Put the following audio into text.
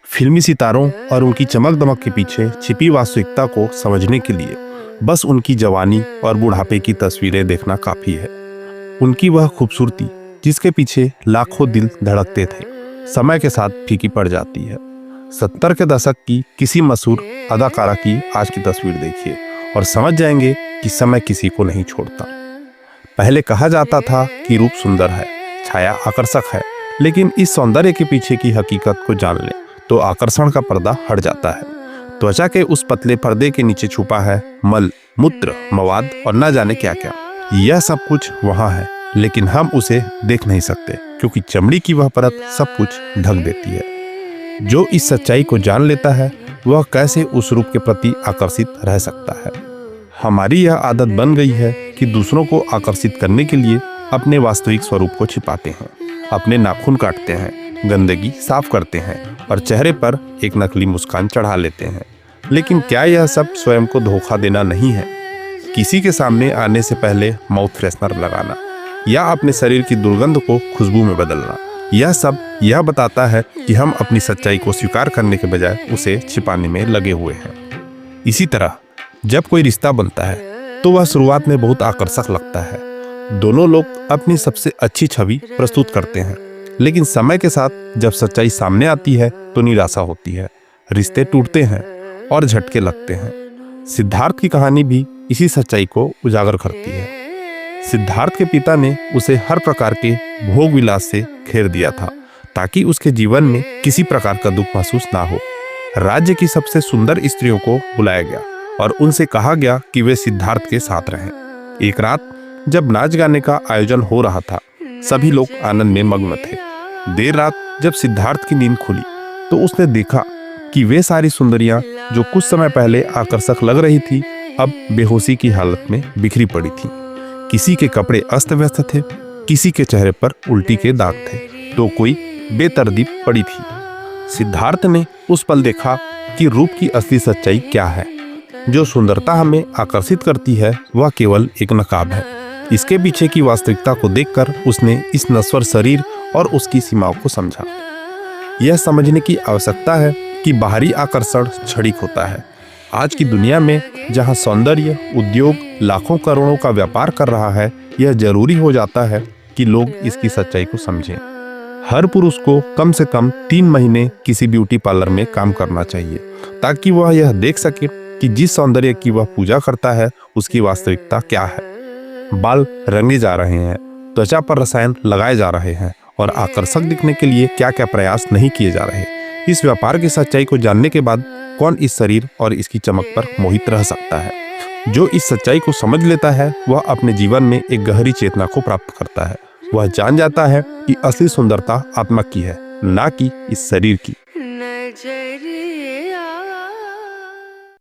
फिल्मी सितारों और उनकी चमक दमक के पीछे छिपी वास्तविकता को समझने के लिए बस उनकी जवानी और बुढ़ापे की तस्वीरें देखना काफी है। उनकी वह खूबसूरती जिसके पीछे लाखों दिल धड़कते थे, समय के साथ फीकी पड़ जाती है। 70 के दशक की किसी मशहूर अदाकारा की आज की तस्वीर देखिए और समझ जाएंगे कि समय किसी को नहीं छोड़ता। पहले कहा जाता था कि रूप सुंदर है, छाया आकर्षक है, लेकिन इस सौंदर्य के पीछे की हकीकत को जान ले तो आकर्षण का पर्दा हट जाता है। त्वचा के उस पतले पर्दे के नीचे छुपा है मल, मूत्र, मवाद और न जाने क्या क्या। यह सब कुछ वहाँ है, लेकिन हम उसे देख नहीं सकते क्योंकि चमड़ी की वह परत सब कुछ ढक देती है। जो इस सच्चाई को जान लेता है वह कैसे उस रूप के प्रति आकर्षित रह सकता है। हमारी यह आदत बन गई है कि दूसरों को आकर्षित करने के लिए अपने वास्तविक स्वरूप को छिपाते हैं, अपने नाखून काटते हैं, गंदगी साफ करते हैं और चेहरे पर एक नकली मुस्कान चढ़ा लेते हैं। लेकिन क्या यह सब स्वयं को धोखा देना नहीं है? किसी के सामने आने से पहले माउथ फ्रेशनर लगाना या अपने शरीर की दुर्गंध को खुशबू में बदलना, यह सब यह बताता है कि हम अपनी सच्चाई को स्वीकार करने के बजाय उसे छिपाने में लगे हुए हैं। इसी तरह जब कोई रिश्ता बनता है तो वह शुरुआत में बहुत आकर्षक लगता है। दोनों लोग अपनी सबसे अच्छी छवि प्रस्तुत करते हैं, लेकिन समय के साथ जब सच्चाई सामने आती है तो निराशा होती है, रिश्ते टूटते हैं और झटके लगते हैं। सिद्धार्थ की कहानी भी इसी सच्चाई को उजागर करती है। सिद्धार्थ के पिता ने उसे हर प्रकार के भोग विलास से घेर दिया था ताकि उसके जीवन में किसी प्रकार का दुख महसूस ना हो। राज्य की सबसे सुंदर स्त्रियों को बुलाया गया और उनसे कहा गया कि वे सिद्धार्थ के साथ रहें। एक रात जब नाच गाने का आयोजन हो रहा था, सभी लोग आनंद में मग्न थे। देर रात जब सिद्धार्थ की नींद खुली तो उसने देखा कि वे सारी सुंदरियां जो कुछ समय पहले आकर्षक लग रही थी अब बेहोशी की हालत में बिखरी पड़ी थीं। किसी के कपड़े अस्त व्यस्त थे, किसी के चेहरे पर उल्टी के दाग थे, तो कोई बेतरतीब पड़ी थी। सिद्धार्थ ने उस पल देखा कि रूप की असली सच्चाई क्या है। जो सुंदरता हमें आकर्षित करती है वह केवल एक नकाब है। इसके पीछे की वास्तविकता को देखकर उसने इस नश्वर शरीर और उसकी सीमाओं को समझा। यह समझने की आवश्यकता है कि बाहरी आकर्षण क्षणिक होता है। आज की दुनिया में जहां सौंदर्य उद्योग लाखों करोड़ों का व्यापार कर रहा है, यह जरूरी हो जाता है कि लोग इसकी सच्चाई को समझें। हर पुरुष को कम से कम 3 महीने किसी ब्यूटी पार्लर में काम करना चाहिए ताकि वह यह देख सके कि जिस सौंदर्य की वह पूजा करता है उसकी वास्तविकता क्या है। बाल रंगे जा रहे हैं, त्वचा पर रसायन लगाए जा रहे हैं और आकर्षक दिखने के लिए क्या क्या प्रयास नहीं किए जा रहे। इस व्यापार की सच्चाई को जानने के बाद कौन इस शरीर और इसकी चमक पर मोहित रह सकता है? जो इस सच्चाई को समझ लेता है वह अपने जीवन में एक गहरी चेतना को प्राप्त करता है। वह जान जाता है कि असली सुंदरता आत्मा की है, ना कि इस शरीर की।